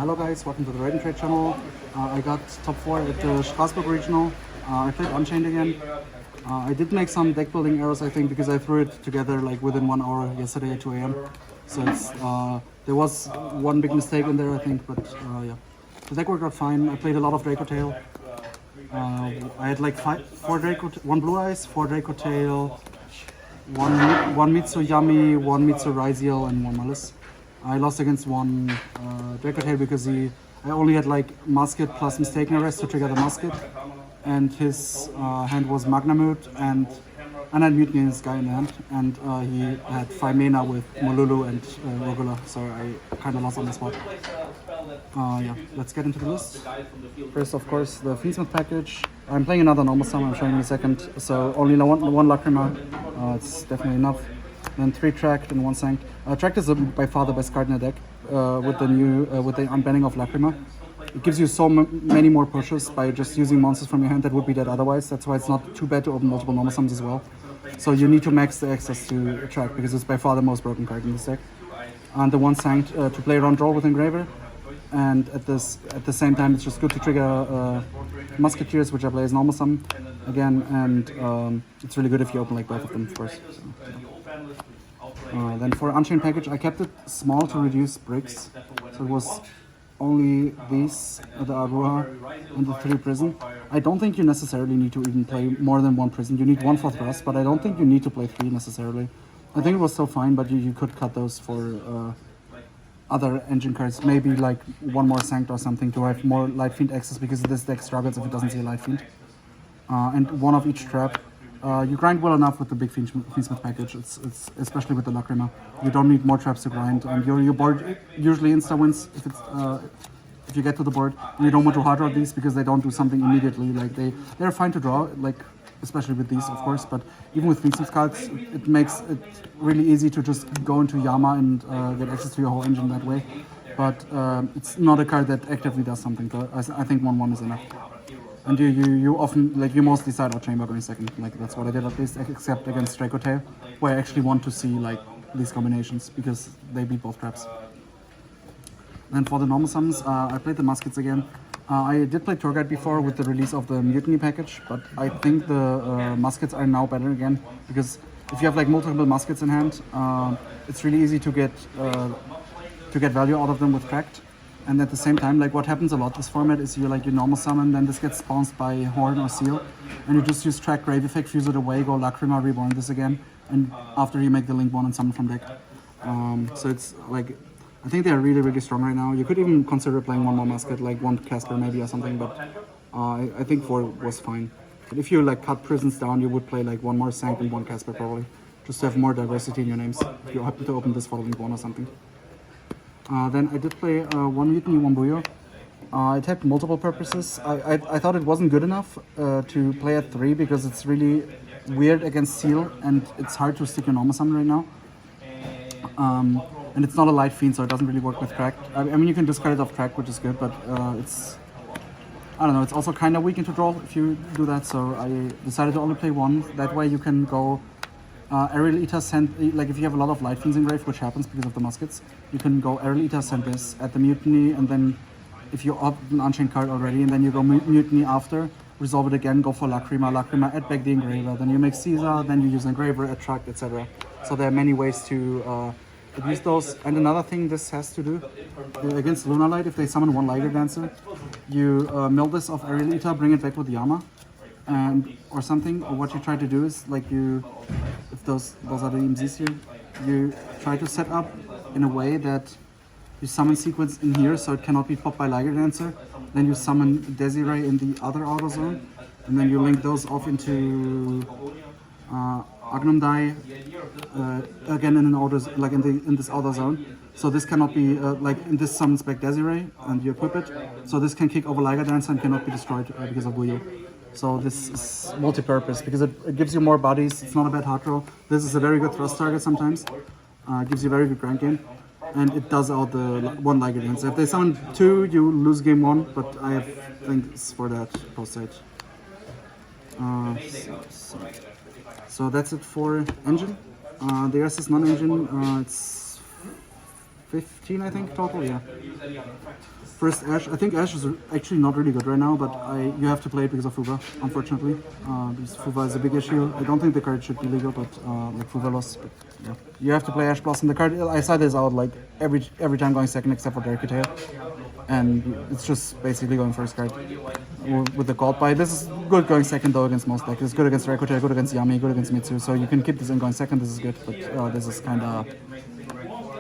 Hello guys, welcome to the Raid and Trade channel. I got top 4 at the Strasbourg regional. I played Unchained again. I did make some deck building errors, I think, because I threw it together like within 1 hour yesterday at 2 AM. So it's, there was one big mistake in there, I think, but yeah. The deck worked out fine. I played a lot of Draco Tail. I had like 1 Blue Eyes, 4 Draco Tail, one Mitsu Yami, 1 Mitsu Ryziel, and 1 Malice. I lost against 1 Draco Tail because I only had like Musket plus Mistaken Arrest to trigger the Musket, and his hand was Magnamut, and I had Mutiny in his guy in the hand, and he had 5 mana with Molulu and Rogula, so I kind of lost on the spot. Yeah, let's get into the list. First, of course, the Fiendsmith package. I'm playing another normal summon, I'm showing in a second, so only one Lacrima, it's definitely enough. Then 3 Tracked and 1 Sank. Tracked is by far the best card in the deck with the new with the unbanning of Lacrima. It gives you so many more pushes by just using monsters from your hand that would be dead otherwise. That's why it's not too bad to open multiple normal summons as well. So you need to max the access to Track because it's by far the most broken card in this deck. And the 1 Sank to play around draw with Engraver. And at the same time, it's just good to trigger Musketeers, which I play as normal summon again, and it's really good if you open like both of them, of course. So, yeah. Then for Unchained package, I kept it small to reduce bricks, so it was only these, the Aruha and the 3 Prison. I don't think you necessarily need to even play more than 1 Prison. You need 1 for Thrust, but I don't think you need to play 3 necessarily. I think it was still fine, but you could cut those for other engine cards, maybe like 1 more Sanct or something to have more Light Fiend access, because this deck struggles if it doesn't see a Light Fiend. And 1 of each trap. You grind well enough with the big Fiendsmith package, it's especially with the Lacrima. You don't need more traps to grind, and your board usually insta-wins if you get to the board. And you don't want to hard draw these because they don't do something immediately. Like they're fine to draw, like especially with these, of course, but even with Fiendsmith cards, it makes it really easy to just go into Yama and get access to your whole engine that way. But it's not a card that actively does something, so I think 1/1 is enough. And you often, like, you mostly side out Chamber going second, like that's what I did at least, except against Draco Tail, where I actually want to see like these combinations, because they beat both traps. Then for the normal summons, I played the Muskets again. I did play Tour Guide before with the release of the Mutiny package, but I think the Muskets are now better again, because if you have like multiple Muskets in hand, it's really easy to get value out of them with Tracked. And at the same time, like what happens a lot this format is you normal summon, then this gets spawns by Horn or Seal, and you just use Track Grave Effect, fuse it away, go Lacrima, reborn this again, and after you make the Link 1 and summon from deck. So it's like, I think they are really, really strong right now. You could even consider playing 1 more Musket, like 1 Casper maybe or something, but I think 4 was fine. But if you like cut Prisons down, you would play like 1 more Sank and 1 Casper probably, just to have more diversity in your names, if you happen to open this for Link 1 or something. Then I did play 1 Mutiny, 1 Buyo. It had multiple purposes. I thought it wasn't good enough to play at 3 because it's really weird against Seal and it's hard to stick your normal summon right now. And it's not a Light Fiend, so it doesn't really work with Track. I mean, you can discard it off Track, which is good, but it's, I don't know, it's also kind of weak into draw if you do that, so I decided to only play 1. That way you can go Aerial Eater, send, like if you have a lot of Light Fiends engraved, which happens because of the Muskets, you can go Aerial Eater, send this at the Mutiny, and then if you opt an Unchained card already, and then you go Mutiny after, resolve it again, go for Lacrima, add back the Engraver, then you make Caesar, then you use Engraver, attract, etc. So there are many ways to use those. And another thing this has to do, against Lunar Light, if they summon 1 Liger Dancer, you mill this off Aerial Eater, bring it back with Yama, and or something. Or what you try to do is, like, if those are the EMZs here, you try to set up in a way that you summon sequence in here so it cannot be popped by Liger Dancer. Then you summon Desiree in the other outer zone, and then you link those off into Agnum Die again in an outer, like in this outer zone. So this cannot be like in this summons back Desiree and you equip it. So this can kick over Liger Dancer and cannot be destroyed because of Buyo. So this is multi-purpose because it gives you more bodies. It's not a bad hard draw. This is a very good thrust target sometimes. Gives you very good grind game, and it does out the 1 Liger Dancer. If they summon 2, you lose game 1. But I have things for that post-stage. So that's it for engine. The rest is non-engine. It's 15, I think, total, yeah. First Ash. I think Ash is actually not really good right now, but you have to play it because of Fuva, unfortunately. Because Fuva is a big issue. I don't think the card should be legal, but like Fuva loss. But, yeah. You have to play Ash Blossom. The card, I side this out like every time going second except for Dracotail. And it's just basically going first card with the gold buy. This is good going second though against most decks. It's good against Dracotail, good against Yami, good against Mitsu. So you can keep this in going second, this is good, but this is kind of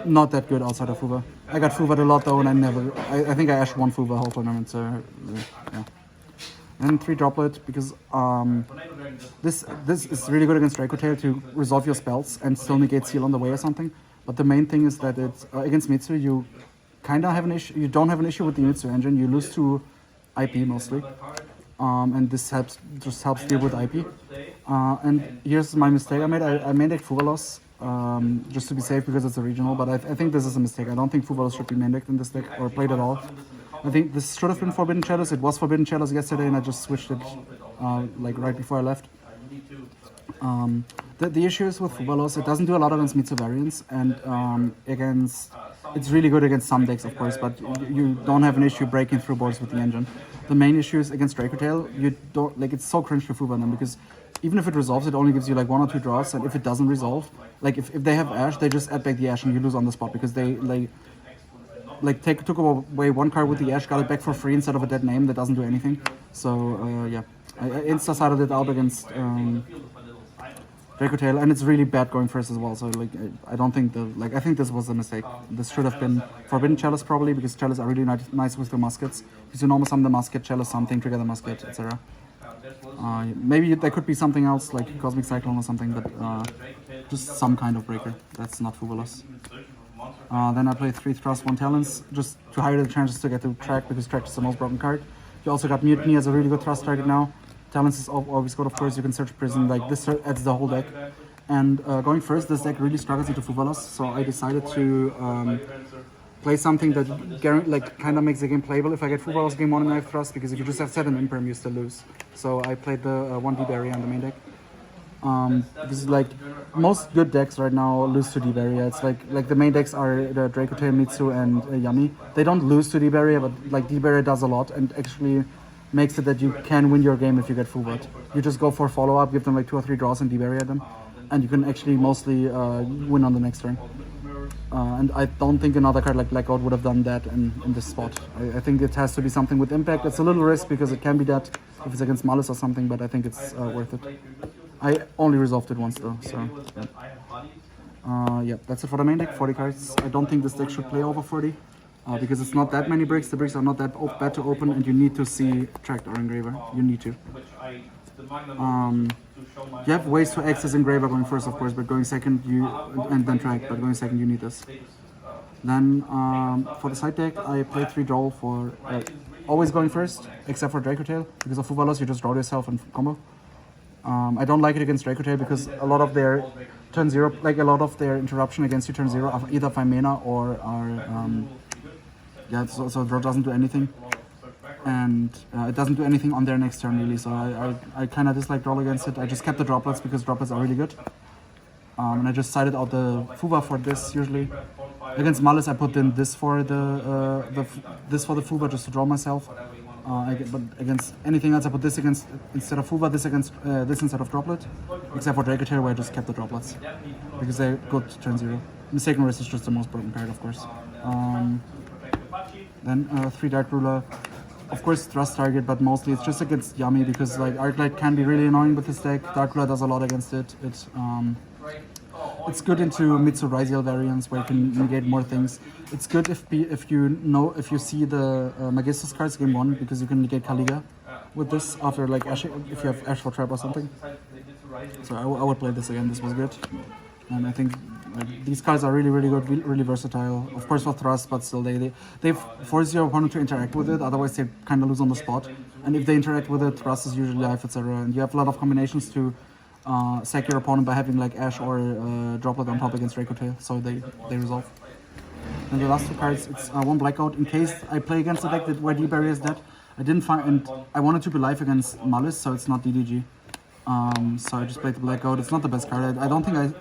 not that good outside of Fuva. I got Fuva a lot though, and I think I Ash won Fuva whole tournament, so yeah. And 3 droplet, because this is really good against Dracotail to resolve your spells and still negate seal on the way or something. But the main thing is that it's against Mitsu, you kind of have an issue. You don't have an issue with the Mitsu engine. You lose to IP mostly, and this just helps deal with IP. And here's my mistake I made. I made deck Fuvalos just to be safe because it's a regional, but I think this is a mistake. I don't think Fuvalos should be main decked in this deck or played at all. I think this should have been Forbidden Chalice. It was Forbidden Chalice yesterday, and I just switched it like right before I left. The issue is with Fuvalos, it doesn't do a lot against Mitsu variants, and it's really good against some decks, of course, but you don't have an issue breaking through boards with the engine. The main issue is against Dracotail, you don't, like, it's so cringe to Fuva them, because even if it resolves, it only gives you like 1 or 2 draws, and if it doesn't resolve, like if they have Ash, they just add back the Ash and you lose on the spot, because they took away 1 card with the Ash, got it back for free instead of a dead name that doesn't do anything. So yeah, I insta-sided it out against Dracotail, and it's really bad going first as well. So like, I don't think I think this was a mistake. This should have been Forbidden Chalice probably, because Chalice are really nice with the muskets. Because you normally summon the musket, Chalice something, trigger the musket, etc. Maybe there could be something else like Cosmic Cyclone or something, but just some kind of breaker. That's not Fuvalos. Then I played 3 Thrust, 1 Talents, just to higher the chances to get to Track, because Track is the most broken card. You also got Mutiny as a really good Thrust target now. Talents is always good, of course. You can search Prison, like this adds the whole deck. And going first, this deck really struggles into Fuvalos, so I decided to play something that kind of makes the game playable if I get Fuvalos game 1 and I have Thrust, because if you just have 7 Imperm, you still lose. So I played the 1D barrier on the main deck. Because like most good decks right now lose to D-Barrier. It's like the main decks are the Dracotail, Mitsu, and Yami. They don't lose to D-Barrier, but like D-Barrier does a lot and actually makes it that you can win your game if you get Fuvat. You just go for follow-up, give them like 2 or 3 draws and D-Barrier them, and you can actually mostly win on the next turn. And I don't think another card like Blackout would have done that in this spot. I think it has to be something with impact. It's a little risk because it can be that if it's against Malice or something, but I think it's worth it. I only resolved it once though, so yeah, that's it for the main deck. 40 cards. I don't think this deck should play over 40 because it's not that many bricks. The bricks are not that bad to open, and you need to see Tracked or Engraver. You need to. You have ways to access Engraver going first, of course, but going second and then Track. But going second, you need this. Then for the side deck, I played 3 draw for always going first, except for Dracotail, because of Fuvalos you just draw yourself and combo. I don't like it against Dracotail because a lot of their turn 0, like a lot of their interruption against you turn 0 are either 5 mana or are yeah, so draw doesn't do anything, and it doesn't do anything on their next turn really. So I kind of dislike draw against it. I just kept the droplets because droplets are really good, and I just sided out the Fuva for this usually. Against Malice I put in this for the Fuva just to draw myself. But against anything else, I put this instead of Fuva, this instead of Droplet, except for Dracotail, where I just kept the Droplets because they're good turn 0. Mistaken Risk is just the most broken card, of course. Then 3 Dark Ruler, of course Thrust target, but mostly it's just against Yami because like Arclight can be really annoying with this deck. Dark Ruler does a lot against it. It's good into Mitsu Ryziel variants where you can negate more things. It's good if you see the Magistus cards game 1 because you can negate Kaliga with this after like Ash, if you have Ash for Trap or something. So I would play this again. This was good, and I think like, these cards are really good, really versatile. Of course for Thrust, but still they force your opponent to interact with it. Otherwise they kind of lose on the spot. And if they interact with it, Thrust is usually life, etc. And you have a lot of combinations to sack your opponent by having like Ash or Droplet on top against Dracotail, so they resolve. And the last 2 cards, it's 1 Blackout. In case I play against a deck where D-Barrier is dead, I didn't find, and I wanted to be live against Malice, so it's not DDG. So I just played the Blackout. It's not the best card. I don't think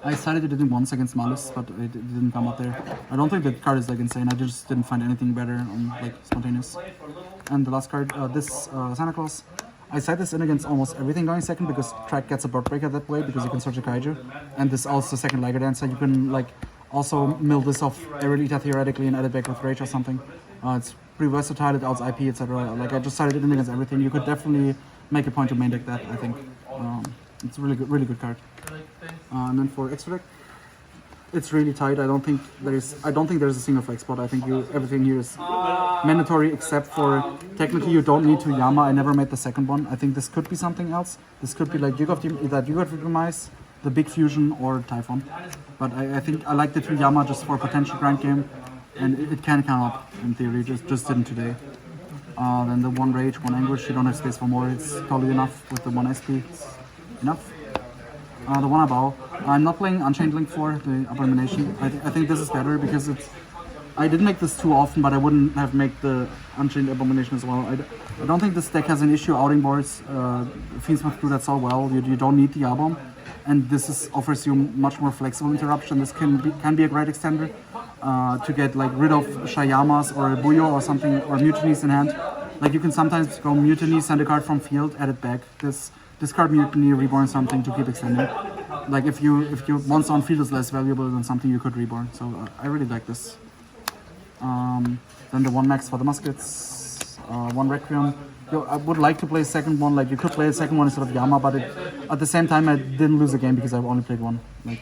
I decided to do once against Malus, but it didn't come up there. I don't think that card is like insane. I just didn't find anything better on like spontaneous. And the last card, this Santa Claus. I side this in against almost everything going second because track gets a board breaker that way because you can search a kaiju, and this also second Liger Dancer. You can like also mill this off Aerolita theoretically and add it back with Rage or something. It's pretty versatile. It outs IP, etc. Like I just sided it in against everything. You could definitely make a point to main deck that. I think it's a really good card. And then for extra deck, it's really tight. I don't think there's a single flex spot. I think everything here is mandatory except for technically you don't need to Yama. I never made the second one. I think this could be something else. This could be like either Duke of Demise, the Big Fusion, or Typhon. But I think I like the 2 Yama just for a potential grind game, and it can come up in theory. Just didn't today. Then the 1 Rage, 1 Anguish. You don't have space for more. It's totally enough with the 1 SP. It's enough. The 1 Abao. I'm not playing Unchained Link 4, the Abomination. I think this is better because it's. I didn't make this too often, but I wouldn't have made the Unchained Abomination as well. I don't think this deck has an issue outing boards. Fiendsmith do that so well. You don't need the Abom, and this offers you much more flexible interruption. This can be a great extender to get like rid of Shayamas or Buyo or something, or Mutinies in hand. Like you can sometimes go Mutiny, send a card from field, add it back. Discard Mutiny, reborn something to keep extending. Like if your monster on field is less valuable than something you could reborn. So I really like this. Then the 1 Max for the muskets, 1 Requiem. I would like to play a second one. Like you could play a second one instead of Yama, but at the same time I didn't lose the game because I've only played one. Like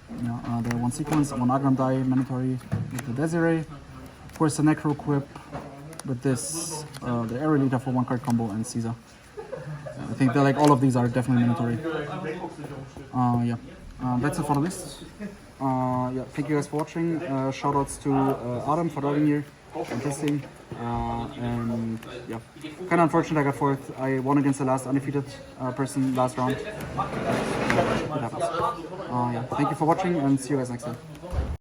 the 1 Sequence, 1 Agram Die, mandatory with the Desiree. Of course the Necro Quip with this, the Aerolita for 1 card combo, and Caesar. I think that like all of these are definitely mandatory. That's it for the list. Thank you guys for watching. Shoutouts to Adam for driving here and testing. And yeah, kind of unfortunate I got 4th. I won against the last undefeated person last round. It happens. Thank you for watching and see you guys next time.